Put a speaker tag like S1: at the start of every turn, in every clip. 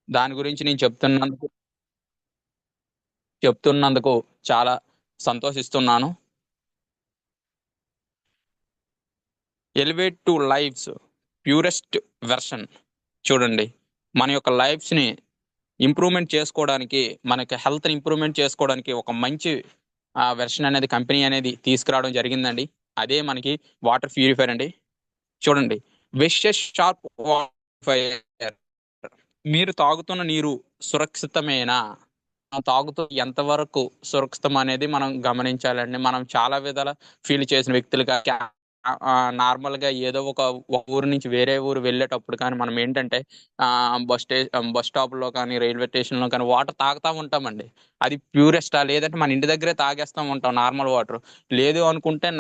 S1: దాని గురించి నేను చెప్తున్నందుకు చాలా సంతోషిస్తున్నాను. Elevate to life's purest version. చూడండి, మన యొక్క లైఫ్స్‌ని ఇంప్రూవ్‌మెంట్ చేసుకోవడానికి, మనకి హెల్త్‌ని ఇంప్రూవ్‌మెంట్ చేసుకోవడానికి ఒక మంచి వెర్షన్ అనేది కంపెనీ అనేది తీసుకురావడం జరిగిందండి. అదే మనకి వాటర్ ప్యూరిఫైయర్ అండి. చూడండి, విషెస్ షార్ప్ వాటర్. మీరు తాగుతున్న నీరు సురక్షితమేనా? మనం తాగుతూ ఎంతవరకు సురక్షితం అనేది మనం గమనించాలండి. మనం చాలా విధాల ఫీల్ చేసిన వ్యక్తులుగా నార్మల్‌గా ఏదో ఒక ఊరు నుంచి వేరే ఊరు వెళ్ళేటప్పుడు కానీ మనం ఏంటంటే బస్ స్టాప్‌లో కానీ, రైల్వే స్టేషన్‌లో కానీ వాటర్ తాగుతా ఉంటామండి. అది ప్యూరెస్టా? లేదంటే మన ఇంటి దగ్గరే తాగేస్తా ఉంటాం నార్మల్ వాటర్. లేదు అనుకుంటే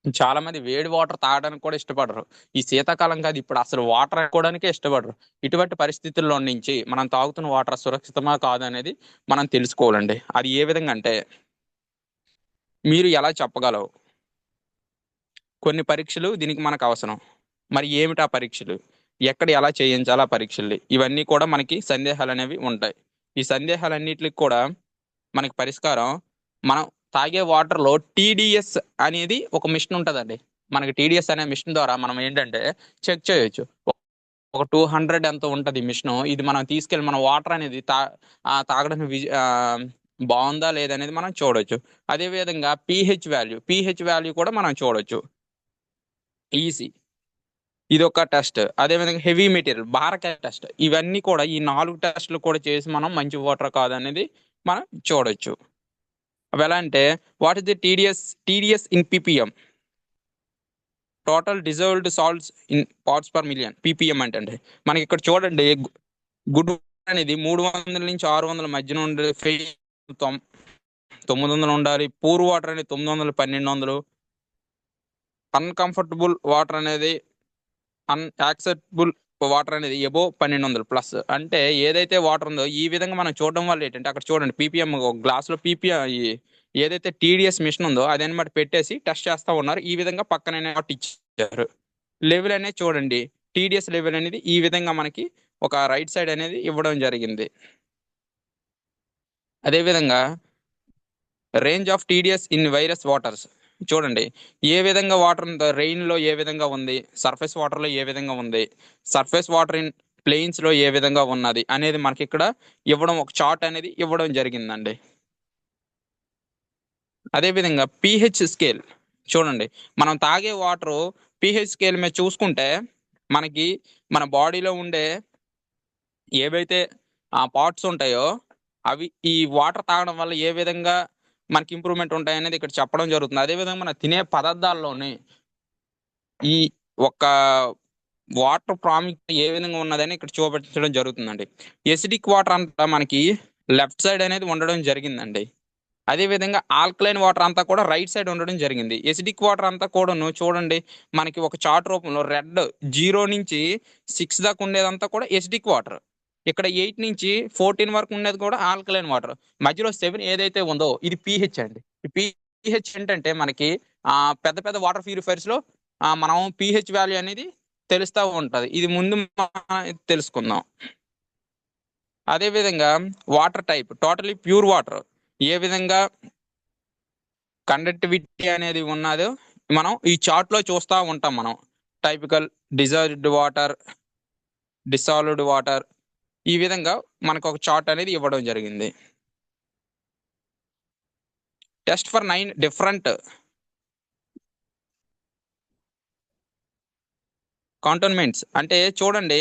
S1: చాలా మంది వేడి వాటర్ తాగడానికి కూడా ఇష్టపడరు. ఈ శీతాకాలం కాదు, ఇప్పుడు అసలు వాటర్ అనుకోవడానికే ఇష్టపడరు. ఇటువంటి పరిస్థితుల్లో నుంచి మనం తాగుతున్న వాటర్ సురక్షితమా కాదనేది మనం తెలుసుకోవాలండి. అది ఏ విధంగా అంటే, మీరు ఎలా చెప్పగలవు? కొన్ని పరీక్షలు దీనికి మనకు అవసరం. మరి ఏమిటి ఆ పరీక్షలు? ఎక్కడ ఎలా చేయించాలి ఆ పరీక్షల్ని? ఇవన్నీ కూడా మనకి సందేహాలనేవి ఉంటాయి. ఈ సందేహాలన్నిట్లికి కూడా మనకి పరిష్కారం, మనం తాగే వాటర్‌లో టీడీఎస్ అనేది ఒక మిషన్ ఉంటదండి. మనకి టీడీఎస్ అనే మిషన్ ద్వారా మనం ఏంటంటే చెక్ చేయొచ్చు. ఒక 200 ఎంతో ఉంటది మిషను. ఇది మనం తీసుకెళ్ళి మన వాటర్ అనేది తాగడానికి బావుందా లేదా అనేది మనం చూడొచ్చు. అదే విధంగా పీహెచ్ వాల్యూ కూడా మనం చూడొచ్చు. ఈసీ ఇదొక టెస్ట్. అదే విధంగా హెవీ మెటీరియల్ బారకా టెస్ట్. ఇవన్నీ కూడా ఈ 4 టెస్ట్‌లు కూడా చేసి మనం మంచి వాటర్ కాదనేది మనం చూడొచ్చు. అవెలా అంటే, what is the TDS in ppm. Total dissolved salts in parts per million ppm అంటే మనకి ఇక్కడ చూడండి, గుడ్ అనేది 300-600 మధ్యన ఉండే 900 ఉండాలి. పూర్ వాటర్ అనేది 900, 1200. అన్‌కంఫర్టబుల్ వాటర్ అనేది యాక్సెప్టబుల్ వాటర్ అనేది అబోవ్ 1200 ప్లస్. అంటే ఏదైతే వాటర్ ఉందో ఈ విధంగా మనం చూడడం వల్ల ఏంటంటే, అక్కడ చూడండి పీపీఎం ఒక గ్లాస్‌లో ఏదైతే టీడీఎస్ మిషన్ ఉందో అదనమాట పెట్టేసి టెస్ట్ చేస్తా ఉన్నారు. ఈ విధంగా పక్కనే ఒకటి ఇచ్చారు. లెవెల్ అనేది చూడండి. టీడీఎస్ లెవెల్ అనేది ఈ విధంగా మనకి ఒక రైట్ సైడ్ అనేది ఇవ్వడం జరిగింది. అదే విధంగా range of TDS in virus waters. చూడండి, ఏ విధంగా వాటర్ ఉందో రెయిన్‌లో ఏ విధంగా ఉంది, సర్ఫేస్ వాటర్‌లో ఏ విధంగా ఉంది, సర్ఫేస్ వాటర్ ఇన్ ప్లెయిన్స్‌లో ఏ విధంగా ఉన్నది అనేది మనకిక్కడ ఇవ్వడం, ఒక చార్ట్ అనేది ఇవ్వడం జరిగిందండి. అదే విధంగా పీహెచ్ స్కేల్. చూడండి, మనం తాగే వాటరు పీహెచ్ స్కేల్ మీద చూసుకుంటే మనకి మన బాడీలో ఉండే ఏవైతే పార్ట్స్ ఉంటాయో అవి ఈ వాటర్ తాగడం వల్ల ఏ విధంగా మనకి ఇంప్రూవ్‌మెంట్ ఉంటాయనేది ఇక్కడ చెప్పడం జరుగుతుంది. అదే విధంగా మనం తినే పదార్థాల్లోని ఈ ఒక్క వాటర్ ప్రాముఖ్యత ఏ విధంగా ఉన్నదని ఇక్కడ చూపించడం జరుగుతుందండి. ఎసిడిక్ వాటర్ అంతా మనకి లెఫ్ట్ సైడ్ అనేది ఉండడం జరిగిందండి. అదే విధంగా ఆల్కలైన్ వాటర్ అంతా కూడా రైట్ సైడ్ ఉండడం జరిగింది. ఎసిడిక్ వాటర్ అంతా కూడాను చూడండి, మనకి ఒక చార్ట్ రూపంలో రెడ్ 0 నుంచి 6 దాకా ఉండేదంతా కూడా ఎసిడిక్ వాటర్. ఇక్కడ 8 నుంచి 14 వరకు ఉండేది కూడా ఆల్కలైన్ వాటర్. మధ్యలో 7 ఏదైతే ఉందో ఇది పీహెచ్ అండి. ఈ పీహెచ్ ఏంటంటే మనకి పెద్ద పెద్ద వాటర్ ప్యూరిఫైయర్స్‌లో మనం పీహెచ్ వాల్యూ అనేది తెలుస్తా ఉంటది. ఇది ముందు మనం తెలుసుకుందాం. అదే విధంగా water type totally pure water ఏ విధంగా కండక్టివిటీ అనేది ఉన్నదో మనం ఈ చార్ట్ లో చూస్తా ఉంటాం మనం. Typical, deserved water, dissolved water, ఈ విధంగా మనకు ఒక చార్ట్ అనేది ఇవ్వడం జరిగింది. Test for 9 different contaminants. అంటే చూడండి,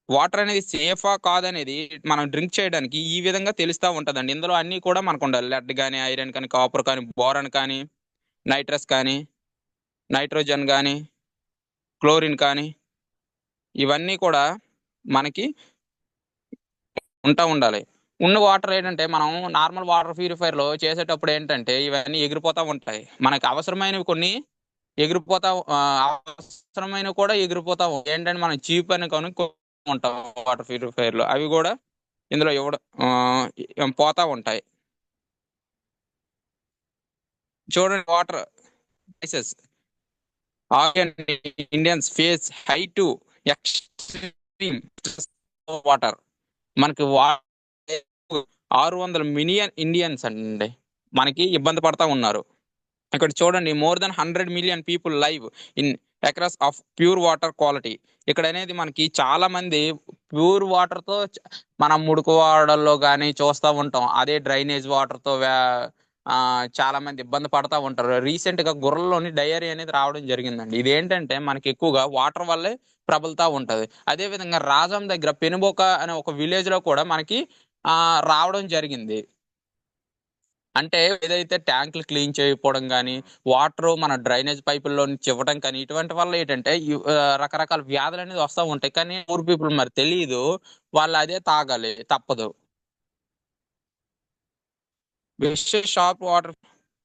S1: వాటర్ అనేది సేఫా కాదనేది మనం డ్రింక్ చేయడానికి ఈ విధంగా తెలుస్తా ఉంటదండి. ఇందులో అన్ని కూడా మనకు ఉండాలి. లెడ్ కానీ, ఐరన్ కానీ, కాపర్ కానీ, బోరాన్ కానీ, నైట్రస్ కానీ, నైట్రోజన్ కానీ, క్లోరిన్ కానీ, ఇవన్నీ కూడా మనకి ఉండాలి. ఉన్న వాటర్ ఏంటంటే మనం నార్మల్ వాటర్ ప్యూరిఫైయర్‌లో చేసేటప్పుడు ఏంటంటే ఇవన్నీ ఎగిరిపోతా ఉంటాయి. మనకు అవసరమైనవి కొన్ని అవసరమైనవి కూడా ఎగిరిపోతా ఏంటంటే మనం చీప్ అని కొనుక్కుంటాం వాటర్ ప్యూరిఫైయర్‌లో. అవి కూడా ఇందులో పోతా ఉంటాయి. చూడండి, water prices. All Indians face high to extreme water మనకి 600 మిలియన్ ఇండియన్స్ అండి మనకి ఇబ్బంది పడతా ఉన్నారు. ఇక్కడ చూడండి, more than 100 million people live in across of pure water quality. ఇక్కడ అనేది మనకి చాలా మంది ప్యూర్ వాటర్ తో మనం ముడుకువాడల్లో కానీ చూస్తూ ఉంటాం. అదే డ్రైనేజ్ వాటర్ తో చాలా మంది ఇబ్బంది పడతా ఉంటారు. రీసెంట్ గా గుర్రల్లోని డయేరియా అనేది రావడం జరిగిందండి. ఇదేంటంటే మనకి ఎక్కువగా వాటర్ వల్లే ప్రబలుతా ఉంటది. అదే విధంగా రాజం దగ్గర పెనుబొక అనే ఒక విలేజ్ లో కూడా మనకి రావడం జరిగింది. అంటే ఏదైతే ట్యాంకులు క్లీన్ చేయకపోవడం కానీ, వాటర్ మన డ్రైనేజ్ పైపుల్లో నుంచి ఇవ్వడం కానీ, ఇటువంటి వల్ల ఏంటంటే రకరకాల వ్యాధులు అనేది వస్తూ ఉంటాయి. కానీ పూర్ పీపుల్ మరి తెలియదు, వాళ్ళు అదే తాగాలి తప్పదు. Shop water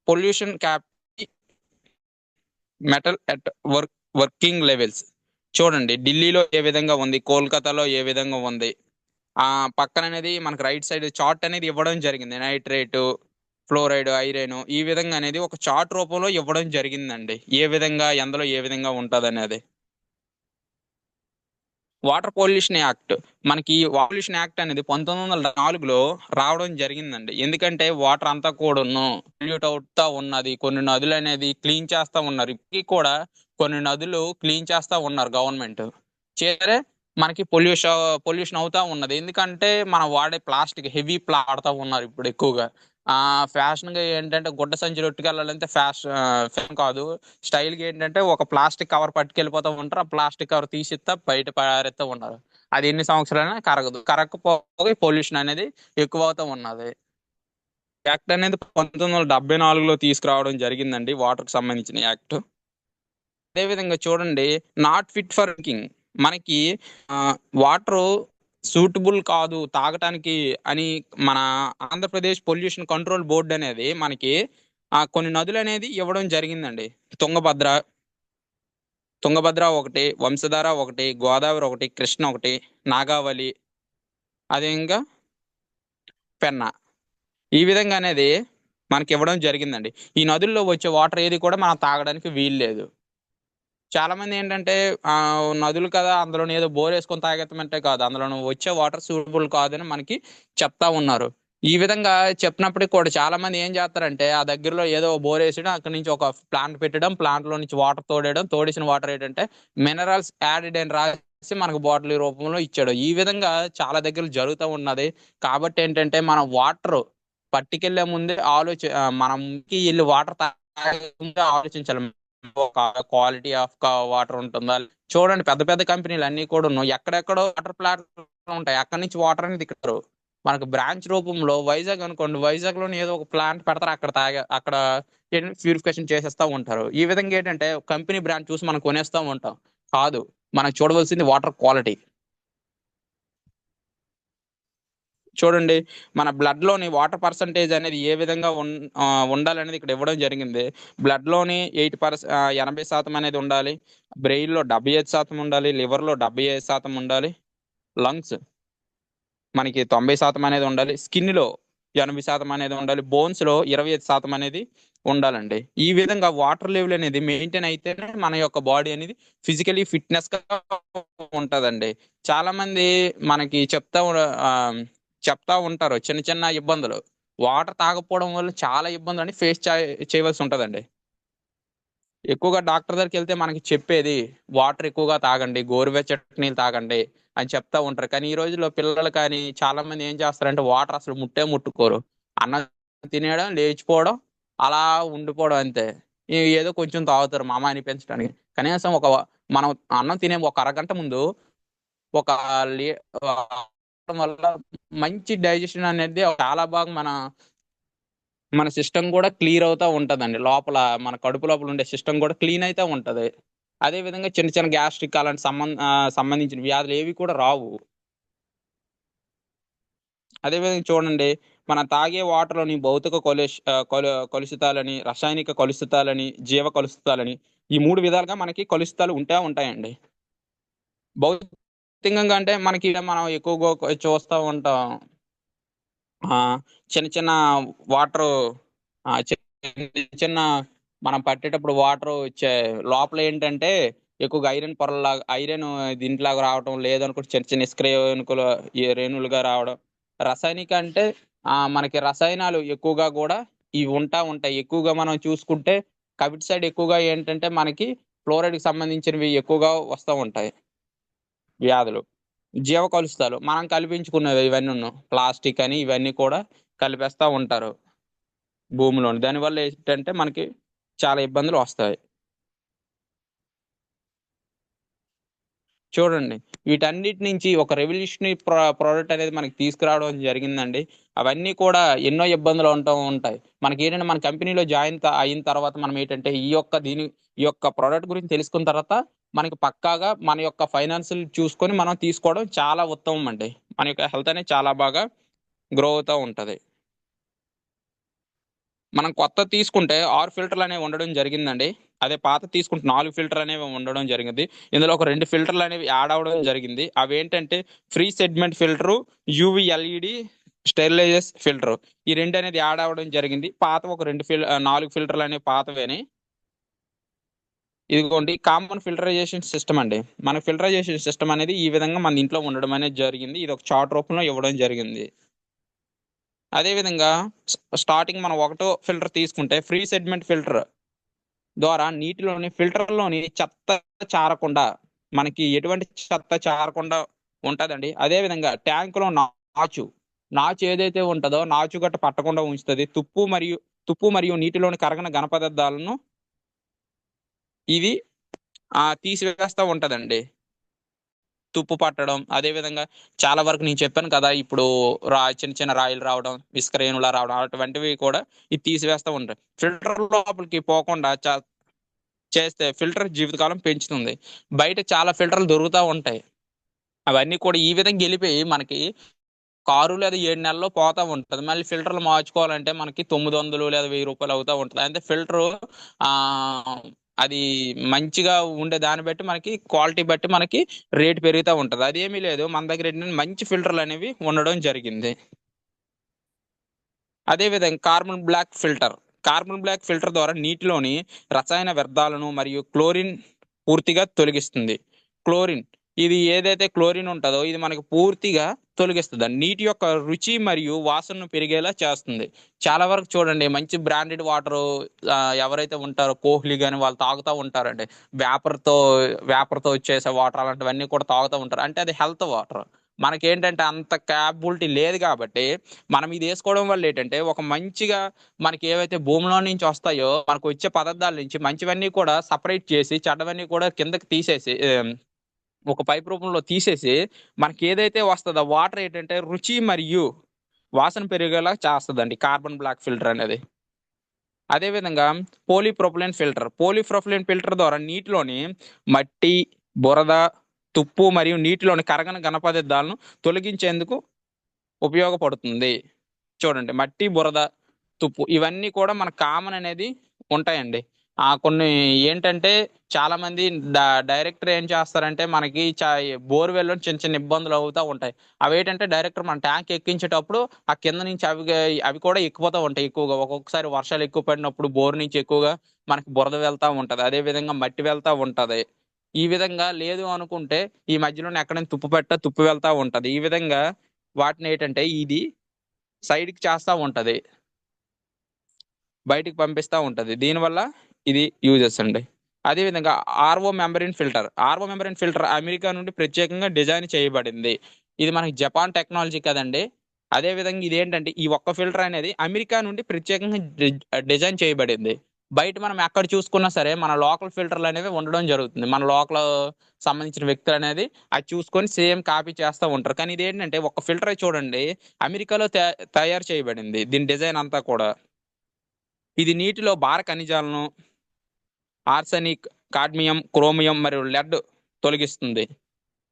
S1: pollution cap metal at working levels. చూడండి, ఢిల్లీలో ఏ విధంగా ఉంది, కోల్కతాలో ఏ విధంగా ఉంది. పక్కన అనేది మనకు రైట్ సైడ్ చార్ట్ అనేది ఇవ్వడం జరిగింది. నైట్రేట్, ఫ్లోరైడ్, ఐరన్ ఈ విధంగా అనేది ఒక చార్ట్ రూపంలో ఇవ్వడం జరిగిందండి. ఏ విధంగా ఎందులో ఏ విధంగా ఉంటుంది అనేది. వాటర్ పొల్యూషన్ యాక్ట్, మనకి పొల్యూషన్ యాక్ట్ అనేది 1904లో రావడం జరిగిందండి. ఎందుకంటే వాటర్ అంతా కూడాను పొల్యూట్ అవుతా ఉన్నది. కొన్ని నదులు అనేది క్లీన్ చేస్తా ఉన్నారు. ఇప్పటికీ కూడా కొన్ని నదులు క్లీన్ చేస్తా ఉన్నారు గవర్నమెంట్. చేరే మనకి పొల్యూషన్ అవుతా ఉన్నది. ఎందుకంటే మనం వాడే ప్లాస్టిక్ హెవీ వాడుతూ ఉన్నారు ఇప్పుడు ఎక్కువగా. ఫ్యాషన్ గా ఏంటంటే గుడ్డ సంచులు ఎట్టుకెళ్ళాలంటే ఫ్యాషన్ కాదు, స్టైల్ గా ఏంటంటే ఒక ప్లాస్టిక్ కవర్ పట్టుకెళ్ళిపోతూ ఉంటారు. ఆ ప్లాస్టిక్ కవర్ తీసిస్తా బయట పారేస్తూ ఉన్నారు. అది ఎన్ని సంవత్సరాలైనా కరగదు. కరగకపోతే పొల్యూషన్ అనేది ఎక్కువ అవుతూ ఉన్నది. యాక్ట్ అనేది 1974లో తీసుకురావడం జరిగిందండి, వాటర్ కి సంబంధించిన యాక్ట్. అదే విధంగా చూడండి, నాట్ ఫిట్ ఫర్ డ్రింకింగ్, మనకి వాటర్ సూటబుల్ కాదు తాగటానికి అని మన ఆంధ్రప్రదేశ్ పొల్యూషన్ కంట్రోల్ బోర్డు అనేది మనకి కొన్ని నదులు అనేది ఇవ్వడం జరిగిందండి. తుంగభద్ర తుంగభద్ర ఒకటి, వంశధార ఒకటి, గోదావరి ఒకటి, కృష్ణ ఒకటి, నాగావళి, అదే ఇంకా పెన్నా. ఈ విధంగా అనేది మనకి ఇవ్వడం జరిగిందండి. ఈ నదుల్లో వచ్చే వాటర్ ఏది కూడా మనం తాగడానికి వీలు లేదు. చాలా మంది ఏంటంటే నదులు కదా, అందులో ఏదో బోర్ వేసుకొని తాగెత్తమంటే కాదు, అందులో వచ్చే వాటర్ సూటబుల్ కాదని మనకి చెప్తా ఉన్నారు. ఈ విధంగా చెప్పినప్పటికి కూడా చాలా మంది ఏం చేస్తారంటే ఆ దగ్గరలో ఏదో బోర్ వేసడం, అక్కడి నుంచి ఒక ప్లాంట్ పెట్టడం, ప్లాంట్ లో నుంచి వాటర్ తోడేయడం, తోడేసిన వాటర్ ఏంటంటే మినరల్స్ యాడెడ్ అని రాసి మనకు బాటిల్ రూపంలో ఇచ్చాడు. ఈ విధంగా చాలా దగ్గర జరుగుతూ ఉన్నది. కాబట్టి ఏంటంటే మనం వాటర్ పట్టుకెళ్లే ముందే మనకి వెళ్ళి వాటర్ తాగే ముందే ఆలోచించాలి. ఒక క్వాలిటీ ఆఫ్ వాటర్ ఉంటుందా. చూడండి, పెద్ద పెద్ద కంపెనీలు అన్ని కూడా ఎక్కడెక్కడో వాటర్ ప్లాంట్ ఉంటాయి. అక్కడి నుంచి వాటర్ అనేది ఇక్కడ మనకు బ్రాంచ్ రూపంలో వైజాగ్ అనుకోండి, వైజాగ్ లోని ఏదో ఒక ప్లాంట్ పెడతారు, అక్కడ ప్యూరిఫికేషన్ చేసేస్తా ఉంటారు. ఈ విధంగా ఏంటంటే కంపెనీ బ్రాండ్ చూసి మనం కొనేస్తా ఉంటాం. కాదు, మనం చూడవలసింది వాటర్ క్వాలిటీ. చూడండి, మన బ్లడ్ లోని వాటర్ పర్సంటేజ్ అనేది ఏ విధంగా ఉండాలనేది ఇక్కడ ఇవ్వడం జరిగింది. బ్లడ్ లోని 80% అనేది ఉండాలి, బ్రెయిన్ లో 75% ఉండాలి, లివర్ లో 75% ఉండాలి, లంగ్స్ మనకి 90% అనేది ఉండాలి, స్కిన్ లో 80% అనేది ఉండాలి, బోన్స్ లో 25% అనేది ఉండాలండి. ఈ విధంగా వాటర్ లెవెల్ అనేది మెయింటైన్ అయితేనే మన యొక్క బాడీ అనేది ఫిజికలీ ఫిట్నెస్ గా ఉంటదండి. చాలా మంది మనకి చెప్తా ఉంటారు చిన్న చిన్న ఇబ్బందులు. వాటర్ తాగకపోవడం వల్ల చాలా ఇబ్బందులు అని ఫేస్ చేయవలసి ఉంటదండి. ఎక్కువగా డాక్టర్ దగ్గరికి వెళ్తే మనకి చెప్పేది వాటర్ ఎక్కువగా తాగండి, గోరువెచ్చటి నీళ్ళు తాగండి అని చెప్తా ఉంటారు. కానీ ఈ రోజుల్లో పిల్లలు కానీ చాలా మంది ఏం చేస్తారంటే వాటర్ అసలు ముట్టుకోరు. అన్నం తినేయడం, లేచిపోవడం, అలా ఉండిపోవడం అంతే. ఏదో కొంచెం తాగుతారు మామ అనిపించడానికి. కనీసం మనం అన్నం తినే ఒక అరగంట ముందు ఒక వల్ల మంచి డైజెషన్ అనేది చాలా బాగా మన సిస్టమ్ కూడా క్లియర్ అవుతా ఉంటదండి. లోపల మన కడుపు లోపల ఉండే సిస్టమ్ కూడా క్లీన్ అయితే ఉంటది. అదే విధంగా చిన్న చిన్న గ్యాస్ట్రిక్ అలాంటి సంబంధించిన వ్యాధులు ఏవి కూడా రావు. అదే విధంగా చూడండి, మనం తాగే వాటర్ లోని భౌతిక కలుషితాలని, రసాయనిక కలుషితాలని, జీవ కలుషితాలని, ఈ 3 విధాలుగా మనకి కలుషితాలు ఉంటాయండి. భౌతికంగా అంటే మనకి మనం ఎక్కువగా చూస్తూ ఉంటాం. ఆ చిన్న చిన్న వాటర్ చిన్న చిన్న మనం పట్టేటప్పుడు వాటర్ వచ్చే లోపల ఏంటంటే ఎక్కువగా ఐరన్ పొరల్లాగా ఐరన్ దీంట్లాగా రావటం, లేదనుకుంటే చిన్న చిన్న ఇసుక రేణుకలు రేణువులుగా రావడం. రసాయనిక అంటే మనకి రసాయనాలు ఎక్కువగా గూడా ఇవి ఉంటాయి. ఎక్కువగా మనం చూసుకుంటే కవిటి సైడ్ ఎక్కువగా ఏంటంటే మనకి ఫ్లోరైడ్‌కి సంబంధించినవి ఎక్కువగా వస్తా ఉంటాయి వ్యాధులు. జీవ కలుషితాలు మనం కల్పించుకున్నవే ఇవన్నీను. ప్లాస్టిక్ అని ఇవన్నీ కూడా కలిపేస్తా ఉంటారు భూమిలోని. దానివల్ల ఏంటంటే మనకి చాలా ఇబ్బందులు వస్తాయి. చూడండి. వీటన్నిటి నుంచి ఒక రెవల్యూషనరీ ప్రొడక్ట్ అనేది మనకి తీసుకురావడం జరిగిందండి. అవన్నీ కూడా ఎన్నో ఇబ్బందులు ఉంటాయి. మనకేంటంటే మన కంపెనీలో జాయిన్ అయిన తర్వాత మనం ఏంటంటే ఈ యొక్క ప్రొడక్ట్ గురించి తెలుసుకున్న తర్వాత మనకి పక్కాగా మన యొక్క ఫైనాన్షియల్ చూసుకొని మనం తీసుకోవడం చాలా ఉత్తమం అండి. మన యొక్క హెల్త్ అనేది చాలా బాగా గ్రో అవుతా ఉంటది. మనం కొత్తది తీసుకుంటే 6 ఫిల్టర్‌లనేవి ఉండడం జరిగిందండి. అదే పాతది తీసుకుంటే 4 ఫిల్టర్‌లనేవి ఉండడం జరిగింది. ఇందులో ఒక 2 ఫిల్టర్‌లనేవి యాడ్ అవ్వడం జరిగింది. అవేంటంటే free segment filter, UV LED sterilisers filter. ఈ 2 అనేది యాడ్ అవ్వడం జరిగింది. పాతవి ఒక 4 ఫిల్టర్‌లనేవి పాతవని. ఇదిగోండి కామన్ ఫిల్టరైజేషన్ సిస్టమ్ అండి. మన ఫిల్టరైజేషన్ సిస్టమ్ అనేది ఈ విధంగా మన ఇంట్లో ఉండడం అనేది జరిగింది. ఇదొక చార్ట్ రూపంలో ఇవ్వడం జరిగింది. అదే విధంగా స్టార్టింగ్ మనం ఒకటో ఫిల్టర్ తీసుకుంటే ఫ్రీ సెగ్మెంట్ ఫిల్టర్ ద్వారా ఫిల్టర్‌లోని చెత్త చారకుండా, మనకి ఎటువంటి చెత్త చారకుండా ఉంటదండి. అదే విధంగా ట్యాంక్‌లో నాచు ఏదైతే ఉంటదో నాచు గట్ట పట్టకుండా ఉంచుతది. తుప్పు మరియు నీటిలోని కరగని ఘనపదార్థాలను ఇది తీసివేస్తా ఉంటదండి. తుప్పు పట్టడం, అదే విధంగా చాలా వరకు నేను చెప్పాను కదా! ఇప్పుడు చిన్న చిన్న రాయిలు రావడం, ఇసుక రేణువులా రావడం అటువంటివి కూడా ఇది తీసివేస్తా ఉంటాయి. ఫిల్టర్ లోపలికి పోకుండా చేస్తే ఫిల్టర్ జీవితకాలం పెంచుతుంది. బయట చాలా ఫిల్టర్‌లు దొరుకుతా ఉంటాయి. అవన్నీ కూడా ఈ విధంగా ఎళ్ళిపోయి మనకి 6 లేదా 7 నెలల్లో పోతా ఉంటది. మళ్ళీ ఫిల్టర్‌లు మార్చుకోవాలంటే మనకి 900 లేదా రూ. 1000 అవుతా ఉంటది. అంటే ఫిల్టరు ఆహ్, అది మంచిగా ఉండే దాన్ని బట్టి మనకి క్వాలిటీ బట్టి మనకి రేట్ పెరుగుతా ఉంటది. అదేమీ లేదు. మన దగ్గర ఏంటంటే మంచి ఫిల్టర్‌లనేవి ఉండడం జరిగింది. అదే విధంగా కార్బన్ బ్లాక్ ఫిల్టర్ ద్వారా నీటిలోని రసాయన వ్యర్థాలను మరియు క్లోరిన్ పూర్తిగా తొలగిస్తుంది. క్లోరిన్ ఇది ఏదైతే క్లోరిన్ ఉంటదో ఇది మనకు పూర్తిగా తొలగిస్తదండి. నీటి యొక్క రుచి మరియు వాసనను పెరిగేలా చేస్తుంది. చాలా వరకు చూడండి మంచి బ్రాండెడ్ వాటరు ఎవరైతే ఉంటారో కోహ్లీ గాని వాళ్ళు తాగుతా ఉంటారండి. వేపర్‌తో వేపర్‌తో వచ్చేసే వాటర్ అలాంటివన్నీ కూడా తాగుతా ఉంటారు. అంటే అది హెల్త్ వాటర్. మనకేంటంటే అంత క్యాపబిలిటీ లేదు కాబట్టి మనం ఇదేసుకోవడం వల్ల ఏంటంటే, ఒక మంచిగా మనకేవైతే భూమిలో నుంచి వస్తాయో, మనకొచ్చే పదార్థాల నుంచి మంచివన్నీ కూడా సెపరేట్ చేసి, చెడ్డవన్నీ కూడా కిందకి తీసేసి ఒక పైప్ రూపంలో తీసేసి, మనకేదైతే వస్తదో వాటర్ ఏంటంటే రుచి మరియు వాసన పెరిగేలా చేస్తదండి కార్బన్ బ్లాక్ ఫిల్టర్ అనేది. అదే విధంగా పోలీప్రొపైలీన్ ఫిల్టర్ ద్వారా నీటిలోని మట్టి, బురద, తుప్పు మరియు నీటిలోని కరగని ఘనపదార్థాలను తొలగించేందుకు ఉపయోగపడుతుంది. చూడండి మట్టి, బురద, తుప్పు ఇవన్నీ కూడా మనకు కామన్ అనేది ఉంటాయండి. కొన్ని ఏంటంటే చాలామంది డైరెక్టర్ ఏం చేస్తారంటే మనకి బోర్‌వెల్‌లో చిన్న చిన్న ఇబ్బందులు అవుతా ఉంటాయి. అవేంటంటే డైరెక్టర్ మన ట్యాంక్ ఎక్కించేటప్పుడు ఆ కింద నుంచి అవి కూడా ఎక్కిపోతా ఉంటాయి ఎక్కువగా. ఒక్కొక్కసారి వర్షాలు ఎక్కువ పడినప్పుడు బోర్ నుంచి ఎక్కువగా మనకి బురద వెళ్తా ఉంటది. అదే విధంగా మట్టి వెళ్తా ఉంటది. ఈ విధంగా లేదు అనుకుంటే ఈ మధ్యలోనే ఎక్కడైనా తుప్పు వెళ్తా ఉంటది. ఈ విధంగా వాటినేంటంటే ఇది సైడ్‌కి చేస్తా ఉంటది. బయటికి పంపిస్తా ఉంటది. దీనివల్ల ఇది యూజెస్ అండి. అదే విధంగా ఆర్‌ఓ మెంబ్రేన్ ఫిల్టర్ అమెరికా నుండి ప్రత్యేకంగా డిజైన్ చేయబడింది. ఇది మనకి జపాన్ టెక్నాలజీ కదండీ! అదే విధంగా ఇదేంటంటే ఈ ఒక్క ఫిల్టర్ అనేది అమెరికా నుండి ప్రత్యేకంగా డిజైన్ చేయబడింది. బయట మనం ఎక్కడ చూసుకున్నా సరే మన లోకల్ ఫిల్టర్‌లనేవి ఉండడం జరుగుతుంది. మన లోకల్ సంబంధించిన వ్యక్తులనేది అది చూసుకొని సేమ్ కాపీ చేస్తా ఉంటారు. కానీ ఇదేంటంటే ఒక ఫిల్టరే చూడండి అమెరికాలో తయారు చేయబడింది. దీని డిజైన్ అంతా కూడా. ఇది నీటిలో భార ఖనిజాలను, ఆర్సెనిక్, కాడ్మియం, క్రోమియం మరియు లెడ్ తొలగిస్తుంది.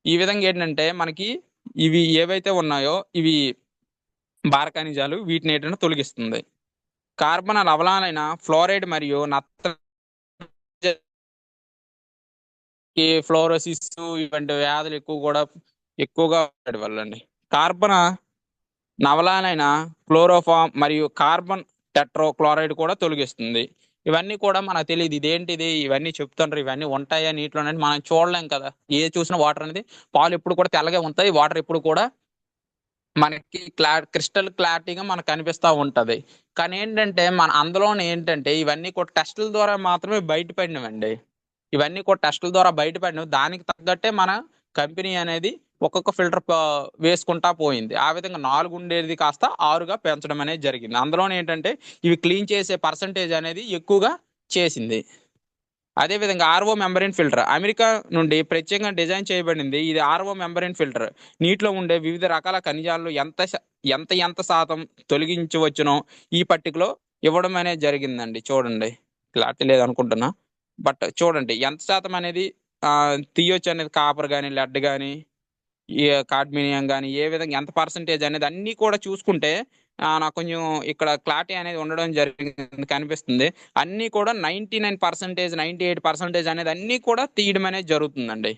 S1: ఈ విధంగా ఏంటంటే మనకి ఇవి ఏవైతే ఉన్నాయో ఇవి భార ఖనిజాలు వీటినేంటంటే తొలగిస్తుంది. కార్బన లవణాలైన ఫ్లోరైడ్ మరియు ఫ్లోరోసిస్ ఇటువంటి వ్యాధులు ఎక్కువగా ఉండడం వల్లండి. కార్బన నవలాలైన క్లోరోఫామ్ మరియు కార్బన్ టెట్రాక్లోరైడ్ కూడా తొలగిస్తుంది. ఇవన్నీ కూడా మనకు తెలియదు. ఇదేంటిది ఇవన్నీ చెప్తుండ్రు, ఇవన్నీ ఉంటాయా నీటిలోనంటే మనం చూడలేం కదా! ఏది చూసినా వాటర్ అనేది పాలు ఎప్పుడు కూడా తెల్లగే ఉంటాయి. వాటర్ ఎప్పుడు కూడా మనకి క్రిస్టల్ క్లారిటీగా మనకు కనిపిస్తా ఉంటది. కానీ ఏంటంటే అందులోనే ఏంటంటే ఇవన్నీ కూడా టెస్టుల ద్వారా మాత్రమే బయటపడినవండి. ఇవన్నీ కూడా టెస్టుల ద్వారా బయటపడినవి. దానికి తగ్గట్టే మన కంపెనీ అనేది ఒక్కొక్క ఫిల్టర్ వేసుకుంటా పోయింది. ఆ విధంగా 4 ఉండేది కాస్త 6గా పెంచడం అనేది జరిగింది. అందులోనే ఏంటంటే ఇవి క్లీన్ చేసే పర్సెంటేజ్ అనేది ఎక్కువగా చేసింది. అదే విధంగా ఆర్ఓ మెంబ్రేన్ ఫిల్టర్ అమెరికా నుండి ప్రత్యేకంగా డిజైన్ చేయబడింది. ఇది ఆర్ఓ మెంబ్రేన్ ఫిల్టర్ నీటిలో ఉండే వివిధ రకాల ఖనిజాలను ఎంత శాతం తొలగించవచ్చునో ఈ పట్టికలో ఇవ్వడం అనేది జరిగిందండి. చూడండి, క్లారిటీ లేదనుకుంటున్నా. బట్ చూడండి ఎంత శాతం అనేది తీయొచ్చు అనేది, కాపర్ కానీ, లెడ్ కానీ, ఈ కాడ్మినియం గాని, ఏ విధంగా ఎంత పర్సెంటేజ్ అనేది అన్నీ కూడా చూసుకుంటే నాకు కొంచెం ఇక్కడ క్లారిటీ అనేది ఉండడం జరిగింది, కనిపిస్తుంది. అన్నీ కూడా 99%, 98% అనేది అన్నీ కూడా తీయడం అనేది జరుగుతుందండి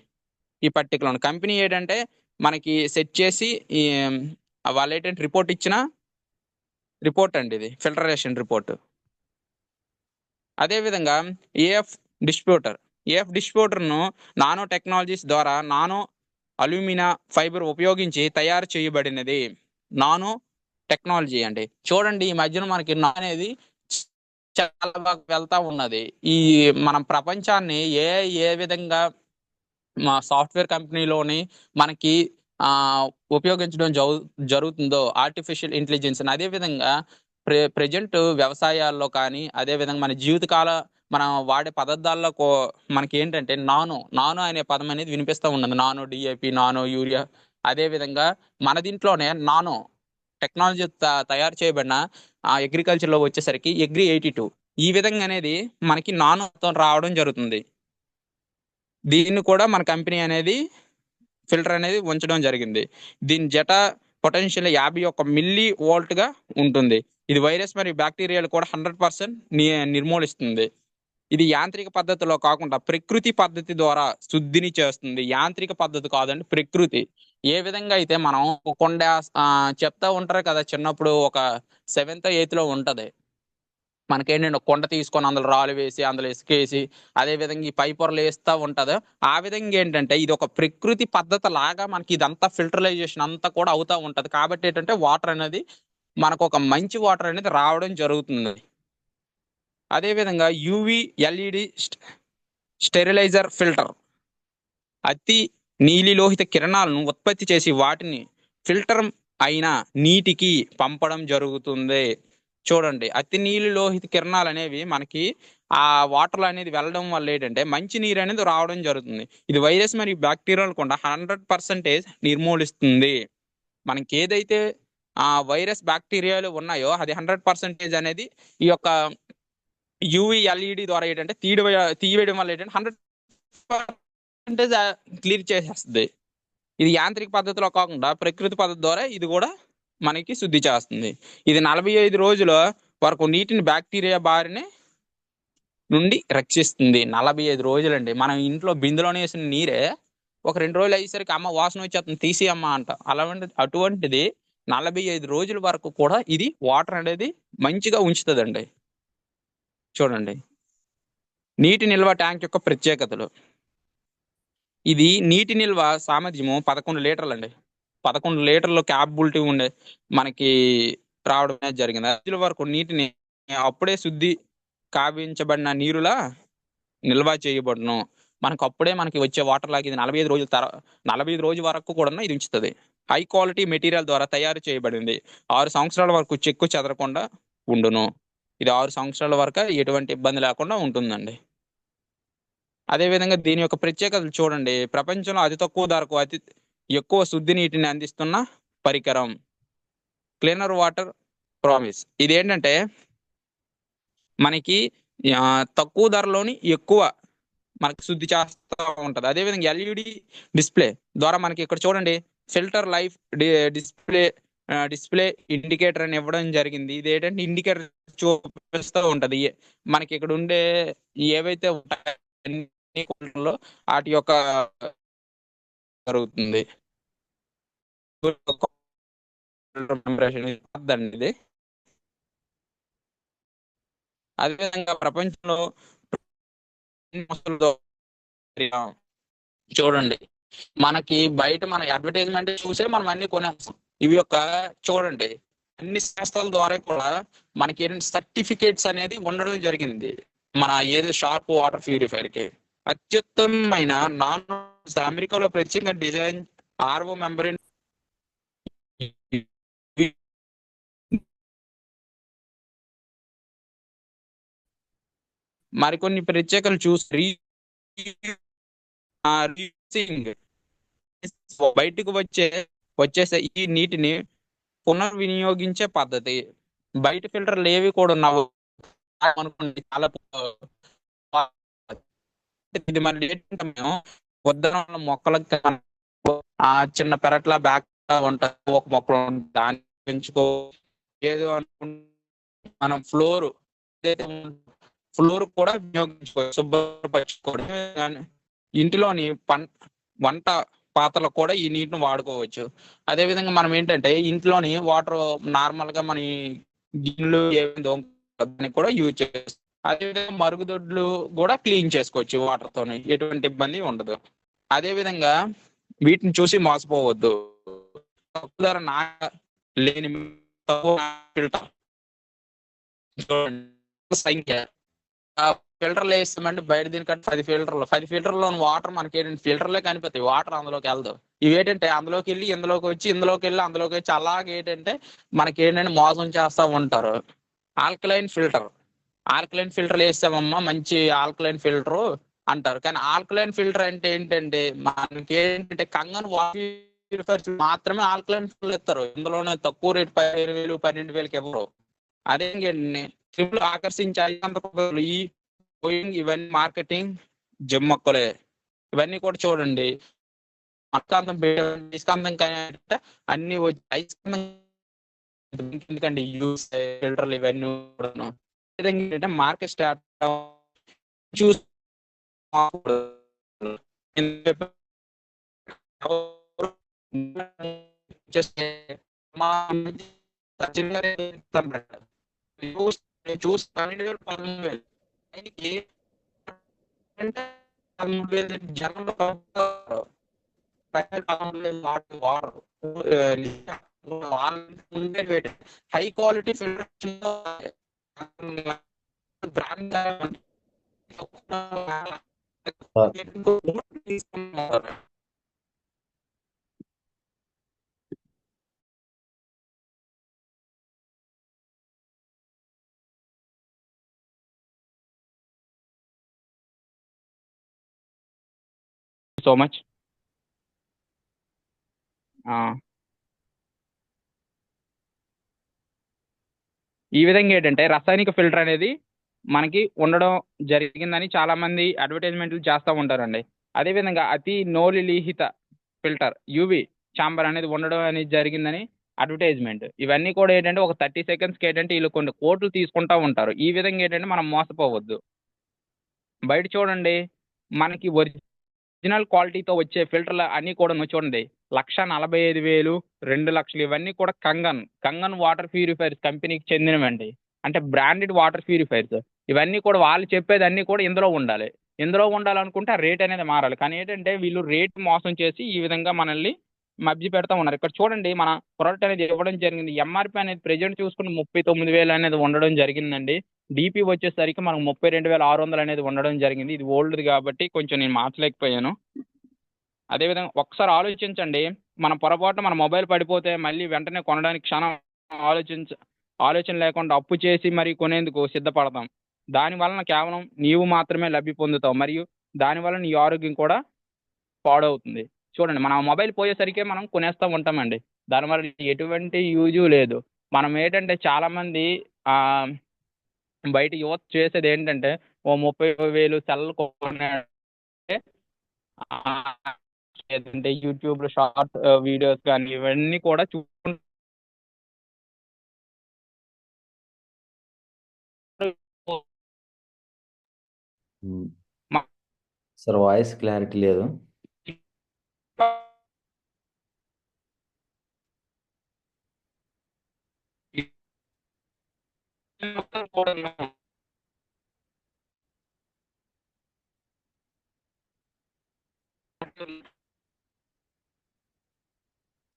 S1: ఈ పట్టికలోని. కంపెనీ ఏంటంటే మనకి సెట్ చేసి ఈ వాళ్ళేంటంటే రిపోర్ట్ ఇచ్చిన రిపోర్ట్ అండి ఇది, ఫిల్టరేషన్ రిపోర్ట్. అదే విధంగా ఏఎఫ్ డిస్ట్రిబ్యూటర్‌ను నానో టెక్నాలజీస్ ద్వారా నానో అల్యూమినా ఫైబర్ ఉపయోగించి తయారు చేయబడినది. నానో టెక్నాలజీ అండి. చూడండి, ఈ మధ్యన మనకి అనేది చాలా బాగా వెళ్తా ఉన్నది. ఈ మనం ప్రపంచాన్ని ఏ విధంగా మా సాఫ్ట్‌వేర్ కంపెనీలోని మనకి ఉపయోగించడం జరుగుతుందో ఆర్టిఫిషియల్ ఇంటెలిజెన్స్‌ని, అదే విధంగా ప్రెజెంట్ వ్యవసాయాల్లో కానీ, అదే విధంగా మనం వాడే పదార్థాల్లో మనకేంటంటే నానో అనే పదం అనేది వినిపిస్తా ఉన్నది. Nano DAP, nano urea. అదే విధంగా మన దీంట్లోనే నానో టెక్నాలజీ తయారు చేయబడిన అగ్రికల్చర్‌లో వచ్చేసరికి అగ్రి 82 ఈ విధంగా అనేది మనకి నానోతో రావడం జరుగుతుంది. దీన్ని కూడా మన కంపెనీ అనేది ఫిల్టర్ అనేది ఉంచడం జరిగింది. దీని జెటా పొటెన్షియల్ 51 మిల్లీ వోల్ట్‌గా ఉంటుంది. ఇది వైరస్ మరియు బ్యాక్టీరియాలు కూడా 100% నిర్మూలిస్తుంది. ఇది యాంత్రిక పద్ధతిలో కాకుండా ప్రకృతి పద్ధతి ద్వారా శుద్ధిని చేస్తుంది. యాంత్రిక పద్ధతి కాదండి, ప్రకృతి. ఏ విధంగా అయితే మనం చెప్తా ఉంటారు కదా, చిన్నప్పుడు ఒక 7థ్, 8థ్‌లో ఉంటది. మనకేంటంటే ఒక కుండ తీసుకొని అందులో రాళ్ళు వేసి, అందులో ఇసుకేసి, అదే విధంగా ఈ పై పొరలు వేస్తా ఉంటది. ఆ విధంగా ఏంటంటే ఇది ఒక ప్రకృతి పద్ధతి లాగా మనకి ఇదంతా ఫిల్టరైజేషన్ అంతా కూడా అవుతా ఉంటది. కాబట్టి ఏంటంటే వాటర్ అనేది మనకు ఒక మంచి వాటర్ అనేది రావడం జరుగుతుంది. అదే విధంగా యూవీ ఎల్ఈడి స్టెరిలైజర్ ఫిల్టర్ అతి నీలిలోహిత కిరణాలను ఉత్పత్తి చేసి వాటిని ఫిల్టర్ అయిన నీటికి పంపడం జరుగుతుంది. చూడండి, అతి నీలిలోహిత కిరణాలు అనేవి మనకి ఆ వాటర్ అనేది వెళ్ళడం వల్ల ఏంటంటే మంచి నీరు అనేది రావడం జరుగుతుంది. ఇది వైరస్ మరియు బ్యాక్టీరియాలు కూడా 100% నిర్మూలిస్తుంది. మనకి ఏదైతే వైరస్ బ్యాక్టీరియాలు ఉన్నాయో అది 100% అనేది ఈ యొక్క యూవీ ఎల్ఈడి ద్వారా ఏంటంటే తీయడం వల్ల ఏంటంటే 100% క్లియర్ చేసేస్తుంది. ఇది యాంత్రిక పద్ధతిలో కాకుండా ప్రకృతి పద్ధతి ద్వారా ఇది కూడా మనకి శుద్ధి చేస్తుంది. ఇది 45 రోజుల వరకు నీటిని బ్యాక్టీరియా బారిన నుండి రక్షిస్తుంది. 45 రోజులండి. మనం ఇంట్లో బిందెలోనే వేసిన నీరే ఒక 2 రోజులు అయ్యేసరికి అమ్మ వాసన వచ్చేస్తుంది తీసేయమ్మా అంట. అటువంటిది 45 రోజుల వరకు కూడా ఇది వాటర్ అనేది మంచిగా ఉంచుతుందండి. చూడండి, నీటి నిల్వ ట్యాంక్ యొక్క ప్రత్యేకతలు. ఇది నీటి నిల్వ సామర్థ్యము 11 లీటర్లండి. 11 లీటర్లు క్యాపబిలిటీ ఉండే మనకి రావడం అనేది జరిగింది. రోజుల వరకు నీటిని అప్పుడే శుద్ధి కావించబడిన నీరులా నిల్వ చేయబడును. మనకి వచ్చే వాటర్ లాగా ఇది 45 రోజుల వరకు కూడా ఇది ఉంచుతుంది. హై క్వాలిటీ మెటీరియల్ ద్వారా తయారు చేయబడింది. 6 సంవత్సరాల వరకు చెక్కు చెదరకుండా ఉండును. ఇది 6 సంవత్సరాల వరకు ఎటువంటి ఇబ్బంది లేకుండా ఉంటుందండి. అదేవిధంగా దీని యొక్క ప్రత్యేకతలు చూడండి. ప్రపంచంలో అతి తక్కువ ధరకు అతి ఎక్కువ శుద్ధి నీటిని అందిస్తున్న పరికరం క్లీనర్ వాటర్ ప్రామిస్. ఇదేంటంటే మనకి తక్కువ ధరలోని ఎక్కువ మనకి శుద్ధి చేస్తూ ఉంటుంది. అదేవిధంగా ఎల్ఈడి డిస్ప్లే ద్వారా మనకి ఇక్కడ చూడండి ఫిల్టర్ లైఫ్ డిస్ప్లే ఇండికేటర్ అని ఇవ్వడం జరిగింది. ఇది ఏంటంటే ఇండికేటర్ చూపిస్తూ ఉంటది. మనకి ఇక్కడ ఉండే ఏవైతే ఉంటాయో వాటి యొక్క జరుగుతుంది. ఇది అదేవిధంగా ప్రపంచంలో సంస్థలతో చూడండి, మనకి బయట మన అడ్వర్టైజ్మెంట్ చూసే మనం అన్ని కొనేస్తాం. ఇవి యొక్క చూడండి, అన్ని సంస్థల ద్వారా కూడా మనకి ఏంటంటే సర్టిఫికేట్స్ అనేది ఉండడం జరిగింది. మన ఏది షార్ప్ వాటర్ ప్యూరిఫైర్ కి అత్యుత్తమమైన నాన్ అమెరికాలో ప్రత్యేకంగా డిజైన్ ఆర్ఓ మెంబర్ మరికొన్ని ప్రత్యేకలు చూసి బయటకు వచ్చేసే ఈ నీటిని పునర్వినియోగించే పద్ధతి. బయట ఫిల్టర్లు ఏవి కూడా ఉన్నావు అనుకోండి, చాలా ఇది మరి ఏంటంటే మేము పొద్దున మొక్కలకు ఆ చిన్న పెరట్ల బ్యాక్ ఉంటుంది, ఒక మొక్కలు దాన్ని పెంచుకో ఏదో అనుకుంటే మనం ఫ్లోర్ కూడా వినియోగించుకోవచ్చు, శుభ్రపరచుకోవడం. ఇంటిలోని వంట పాత్రలకు కూడా ఈ నీటిని వాడుకోవచ్చు. అదే విధంగా మనం ఏంటంటే ఇంట్లోని వాటర్ నార్మల్ గా మన గిన్నెలు ఏమి కూడా యూజ్ చేసుకోవచ్చు. అదేవిధంగా మరుగుదొడ్లు కూడా క్లీన్ చేసుకోవచ్చు వాటర్ తోని, ఎటువంటి ఇబ్బంది ఉండదు. అదే విధంగా వీటిని చూసి మోసపోవద్దు. ధర లేని ఫిల్టర్ సంఖ్య ఫిల్టర్లు వేస్తామంటే బయట దీనికంటే 10 ఫిల్టర్లో వాటర్ మనకి ఏంటంటే ఫిల్టర్లే కనిపిస్తాయి, వాటర్ అందులోకి వెళ్దు. ఇవేంటంటే అందులోకి వెళ్ళి ఇందులోకి వచ్చి ఇందులోకి వెళ్ళి అందులోకి వచ్చి అలాగే ఏంటంటే మనకి ఏంటంటే మోసం చేస్తూ ఉంటారు. ఆల్కలైన్ ఫిల్టర్ వేస్తామమ్మా, మంచి ఆల్కలైన్ ఫిల్టర్ అంటారు. కానీ ఆల్కలైన్ ఫిల్టర్ అంటే ఏంటంటే మనకి ఏంటంటే కంగన్ వాటర్ మాత్రమే ఆల్కలైన్ ఫిల్టర్ ఇస్తారు. ఇందులోనే తక్కువ రేటు 15,000 12,000కి ఇవ్వరు. అదే ట్రిపుల్ ఆకర్షించాలి ఈ ఇవన్నీ మార్కెటింగ్ జమ్మక్కలే. ఇవన్నీ కూడా చూడండి, అయస్కాంతం అంటే అన్ని అయస్కాంతం ఎందుకండి యూస్ ఫిల్టర్లు ఇవన్నీ ఏంటంటే మార్కెట్ స్టార్ట్ చూసి చూసి 12,000 13,000 అంటే 13,000 జనంలో వాడరు. High quality filter so much. ఈ విధంగా ఏంటంటే రసాయనిక ఫిల్టర్ అనేది మనకి ఉండడం జరిగిందని చాలా మంది అడ్వర్టైజ్మెంట్లు చేస్తూ ఉంటారండి. అదేవిధంగా అతి నోలిలీహిత ఫిల్టర్ యూవి ఛాంబర్ అనేది ఉండడం అనేది జరిగిందని అడ్వర్టైజ్మెంట్. ఇవన్నీ కూడా ఏంటంటే ఒక 30 సెకండ్స్కి ఏంటంటే వీళ్ళు కొన్ని కోట్లు తీసుకుంటూ ఉంటారు. ఈ విధంగా ఏంటంటే మనం మోసపోవద్దు. బయట చూడండి, మనకి ఒరిజినల్ క్వాలిటీతో వచ్చే ఫిల్టర్లు అన్నీ కూడా చూడండి 1,45,000 2,00,000 ఇవన్నీ కూడా కంగన్ వాటర్ ప్యూరిఫైర్స్ కంపెనీకి చెందినవండి. అంటే బ్రాండెడ్ వాటర్ ప్యూరిఫైర్స్. ఇవన్నీ కూడా వాళ్ళు చెప్పేది అన్నీ కూడా ఇందులో ఉండాలి. ఇందులో ఉండాలనుకుంటే ఆ రేట్ అనేది మారాలి. కానీ ఏంటంటే వీళ్ళు రేట్ మోసం చేసి ఈ విధంగా మనల్ని మభ్య పెడతా ఉన్నారు. ఇక్కడ చూడండి, మన ప్రోడక్ట్ అనేది ఇవ్వడం జరిగింది. ఎంఆర్పి అనేది ప్రెజెంట్ చూసుకుని 39,000 అనేది ఉండడం జరిగిందండి. డిపి వచ్చేసరికి మనకు 32,600 అనేది ఉండడం జరిగింది. ఇది ఓల్డ్ది కాబట్టి కొంచెం నేను మార్చలేకపోయాను. అదేవిధంగా ఒకసారి ఆలోచించండి, మన పొరపాటు మన మొబైల్ పడిపోతే మళ్ళీ వెంటనే కొనడానికి క్షణం ఆలోచన లేకుండా అప్పు చేసి మరి కొనేందుకు సిద్ధపడతాం. దానివలన కేవలం నీవు మాత్రమే లబ్ధి పొందుతావు, మరియు దానివల్ల నీ ఆరోగ్యం కూడా పాడవుతుంది. చూడండి, మన మొబైల్ పోయేసరికే మనం కొనేస్తూ ఉంటామండి. దానివల్ల ఎటువంటి యూజు లేదు. మనం ఏంటంటే చాలామంది బయట యువత చేసేది ఏంటంటే ఓ 30,000 సెల్ కొన్నాడంటే లేదంటే యూట్యూబ్లో షార్ట్ వీడియోస్ కానీ ఇవన్నీ కూడా చూసుకుంటూ
S2: సార్ వాయిస్ క్లారిటీ లేదు.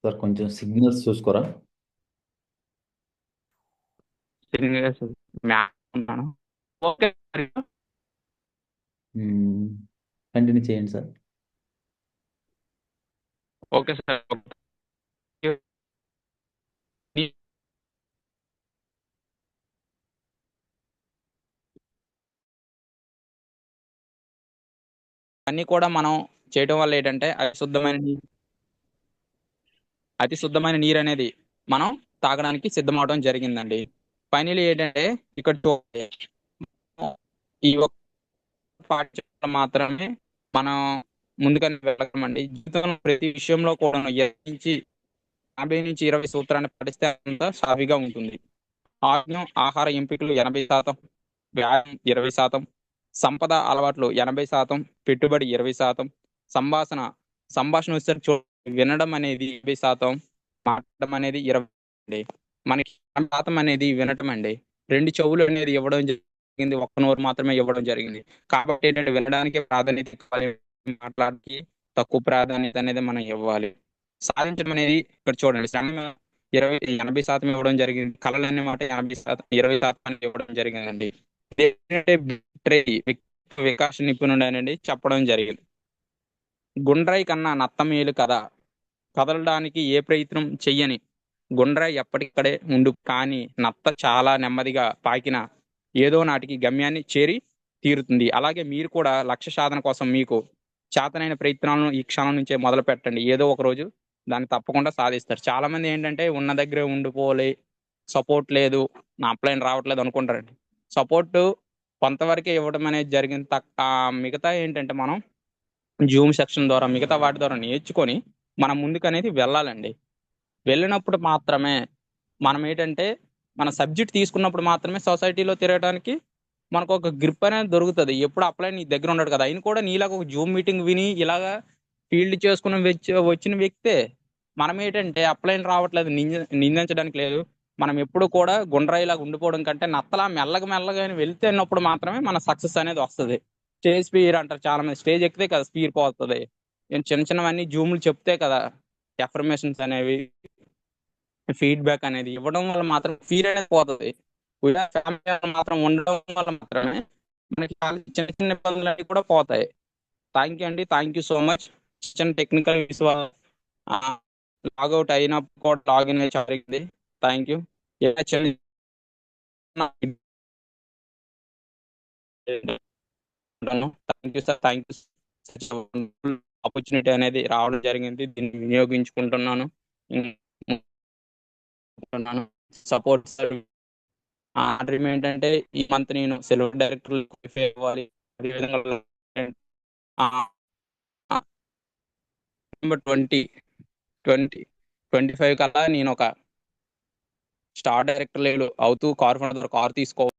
S2: సార్ కొంచెం సిగ్నల్స్ చూసుకోరా?
S1: ఉన్నాను. Okay sir.
S2: కంటిన్యూ చేయండి సార్.
S1: Okay sir. అన్ని కూడా మనం చేయడం వల్ల ఏంటంటే అతి శుద్ధమైన నీరు అనేది మనం తాగడానికి సిద్ధమవడం జరిగిందండి. ఫైనలీ ఏంటంటే ఇక్కడ ఈ ఒక్క పాఠ్యాంశాలు మాత్రమే మనం ముందుకని వెళ్ళగలమండి. జీవితంలో ప్రతి విషయంలో కూడా 50 నుంచి 20 సూత్రాన్ని పాటిస్తే అంత సాఫీగా ఉంటుంది. ఆరోగ్యం, ఆహార ఎంపికలు 80%, వ్యాయామం 20%, సంపద అలవాట్లు 80%, పెట్టుబడి 20%, సంభాషణ సంభాషణ వచ్చేసరికి వినడం అనేది 20%, మాట్లాడడం అనేది 20%. మనకి 20% అనేది వినటం అండి. 2 చెవులు అనేది ఇవ్వడం జరిగింది. ఒక్క నోరు మాత్రమే ఇవ్వడం జరిగింది. కాబట్టి ఏంటంటే వినడానికి ప్రాధాన్యత ఇవ్వాలి. మాట్లాడడానికి తక్కువ ప్రాధాన్యత అనేది మనం ఇవ్వాలి. సాధించడం అనేది ఇక్కడ చూడండి. శ్రమ 80% ఇవ్వడం జరిగింది. కళలనే మాట 80%, 20% ఇవ్వడం జరిగిందండి. ఇదేంటంటే వ్యక్తిత్వ వికాస నిపుణుడనండి చెప్పడం జరిగింది. గుండ్రాయి కన్నా నత్త మేలు కదా, కదలడానికి ఏ ప్రయత్నం చెయ్యని గుండ్రాయి ఎప్పటిక్కడే ఉండు, కానీ నత్త చాలా నెమ్మదిగా పాకిన ఏదో నాటికి గమ్యాన్ని చేరి తీరుతుంది. అలాగే మీరు కూడా లక్ష్య సాధన కోసం మీకు చేతనైన ప్రయత్నాలను ఈ క్షణం నుంచే మొదలు పెట్టండి. ఏదో ఒక రోజు దాన్ని తప్పకుండా సాధిస్తారు. చాలా మంది ఏంటంటే ఉన్న దగ్గరే ఉండిపోలే, సపోర్ట్ లేదు, నా అప్లైన్ రావట్లేదు అనుకుంటారండి. సపోర్ట్ కొంతవరకే ఇవ్వడం అనేది జరిగింది. మిగతా ఏంటంటే మనం జూమ్ సెక్షన్ ద్వారా మిగతా వాటి ద్వారా నేర్చుకొని మనం ముందుకనేది వెళ్ళాలండి. వెళ్ళినప్పుడు మాత్రమే మనం ఏంటంటే మన సబ్జెక్ట్ తీసుకున్నప్పుడు మాత్రమే సొసైటీలో తిరగడానికి మనకు ఒక గ్రిప్ అనేది దొరుకుతుంది. ఎప్పుడు అప్లై నీ దగ్గర ఉండడు కదా. ఆయన కూడా నీలాగా ఒక జూమ్ మీటింగ్ విని ఇలాగా ఫీల్డ్ చేసుకుని వచ్చిన వ్యక్తే. మనం ఏంటంటే అప్లైన్ రావట్లేదు నిందించడానికి లేదు. మనం ఎప్పుడు కూడా గుండ్రాయిలాగా ఉండిపోవడం కంటే నత్తలా మెల్లగా మెల్లగా వెళ్తే అన్నప్పుడు మాత్రమే మన సక్సెస్ అనేది వస్తుంది. స్టేజ్ స్పీర్ అంటారు చాలా మంది. స్టేజ్ ఎక్కితే కదా స్పీర్ పోతుంది. నేను చిన్న చిన్నవన్నీ జూమ్లు చెప్తే కదా ఎఫర్మేషన్స్ అనేవి, ఫీడ్బ్యాక్ అనేది ఇవ్వడం వల్ల మాత్రం ఫీల్ అనేది పోతుంది. ఫ్యామిలీ మాత్రం ఉండడం వల్ల మాత్రమే మనకి చాలా చిన్న చిన్న ఇబ్బందులు అన్నీ కూడా పోతాయి. థ్యాంక్ యూ అండి. Thank you so much. చిన్న టెక్నికల్ లాగౌట్ అయినప్పుడు కూడా లాగిన్ జరిగింది. Thank you. Thank you sir. Thank you. Opportunity అనేది రావడం జరిగింది. దీన్ని వినియోగించుకుంటున్నాను. Support sir. డ్రీమ్ ఏంటంటే ఈ మంత్ నేను సెలవు డైరెక్టర్ ఇవ్వాలి. అదేవిధంగా 2025 కల్లా నేను ఒక స్టార్ డైరెక్టర్ లెవెల్ అవుతూ కార్ తీసుకోవాలి.